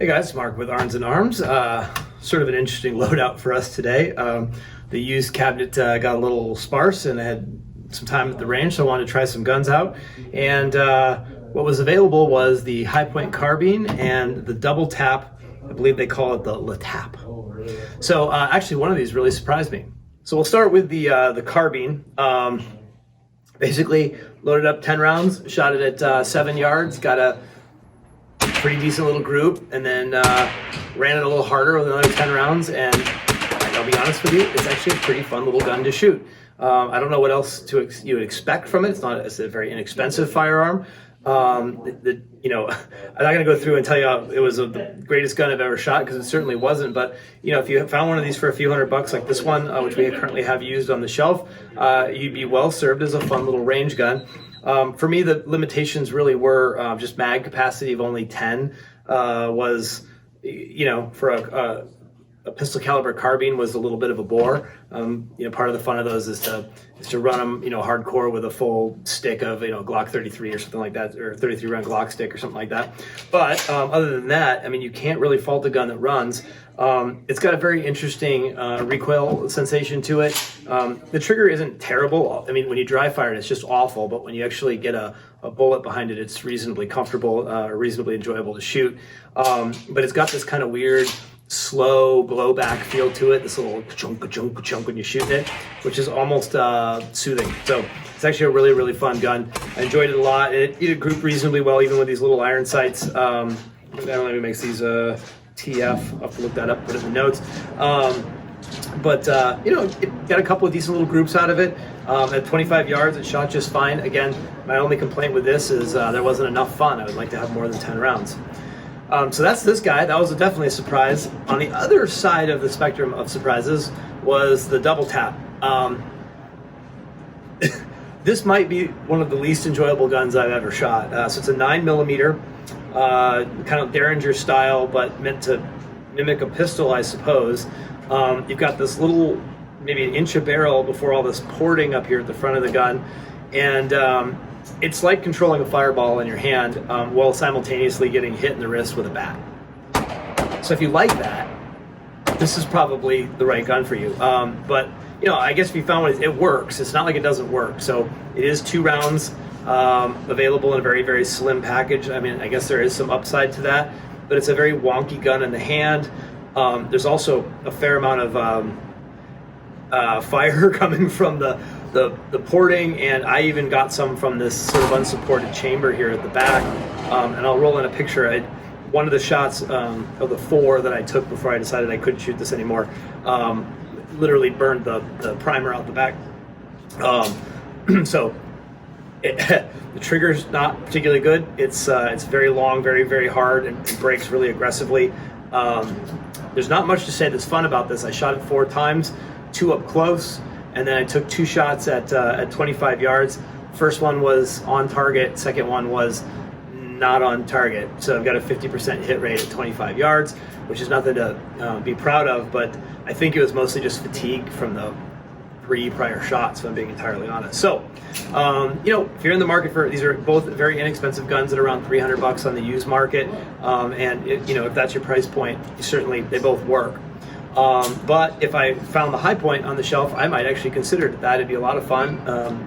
Hey guys, Mark with Arms and Arms. Sort of an interesting loadout for us today. The used cabinet got a little sparse and I had some time at the range, so I wanted to try some guns out. And what was available was the Hi-Point Carbine and the Doubletap. I believe they call it the Doubletap. So actually one of these really surprised me. So we'll start with the Carbine. Basically loaded up 10 rounds, shot it at 7 yards, got a pretty decent little group, and then ran it a little harder with another 10 rounds, and I'll be honest with you, it's actually a pretty fun little gun to shoot. I don't know what else you would expect from it. It's a very inexpensive firearm. I'm not going to go through and tell you how it was the greatest gun I've ever shot, because it certainly wasn't. But if you found one of these for a few $100, like this one, which we currently have used on the shelf, you'd be well served as a fun little range gun. For me, the limitations really were just mag capacity of only 10 was, for a pistol caliber carbine was a little bit of a bore. Part of the fun of those is to run them, hardcore with a full stick of, Glock 33 or something like that, or 33 round Glock stick or something like that. But other than that, you can't really fault a gun that runs. It's got a very interesting recoil sensation to it. The trigger isn't terrible. When you dry fire it, it's just awful. But when you actually get a bullet behind it, it's reasonably comfortable, reasonably enjoyable to shoot. But it's got this kind of weird, slow blowback feel to it. This little chunk when you're shooting it, which is almost soothing. So it's actually a really, really fun gun. I enjoyed it a lot. It grouped reasonably well, even with these little iron sights. I don't know if it makes these TF. I'll have to look that up, put it in the notes. It got a couple of decent little groups out of it. At 25 yards, it shot just fine. Again, my only complaint with this is there wasn't enough fun. I would like to have more than 10 rounds. So that's this guy. That was definitely a surprise. On the other side of the spectrum of surprises was the Doubletap. This might be one of the least enjoyable guns I've ever shot. So it's a 9mm, kind of Derringer style, but meant to mimic a pistol, I suppose. You've got this little, maybe an inch of barrel before all this porting up here at the front of the gun. And it's like controlling a fireball in your hand while simultaneously getting hit in the wrist with a bat. So if you like that, this is probably the right gun for you. I guess if you found one, it works. It's not like it doesn't work. So it is 2 rounds available in a very, very slim package. I guess there is some upside to that, but it's a very wonky gun in the hand. There's also a fair amount of fire coming from the porting, and I even got some from this sort of unsupported chamber here at the back. And I'll roll in a picture. One of the shots of the 4 that I took before I decided I couldn't shoot this anymore literally burned the primer out the back. The trigger's not particularly good. It's very long, very, very hard, and it breaks really aggressively. There's not much to say that's fun about this. I shot it 4 times, 2 up close, and then I took 2 shots at 25 yards. First one was on target, second one was not on target. So I've got a 50% hit rate at 25 yards, which is nothing to be proud of, but I think it was mostly just fatigue from the prior shots, if I'm being entirely honest. So, if you're in the market for, these are both very inexpensive guns at around $300 on the used market, if that's your price point, they both work. But if I found the Hi-Point on the shelf, I might actually consider that. It'd be a lot of fun.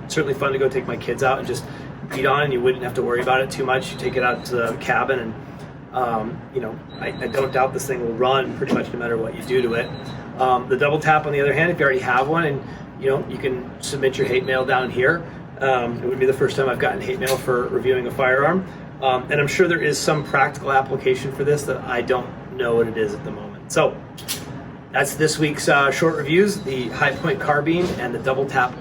Certainly fun to go take my kids out and just beat on, and you wouldn't have to worry about it too much. You take it out to the cabin, and I don't doubt this thing will run pretty much no matter what you do to it. The Doubletap, on the other hand, if you already have one, and you can submit your hate mail down here. It would be the first time I've gotten hate mail for reviewing a firearm, and I'm sure there is some practical application for this that I don't know what it is at the moment. So that's this week's short reviews: the Hi-Point Carbine and the Doubletap.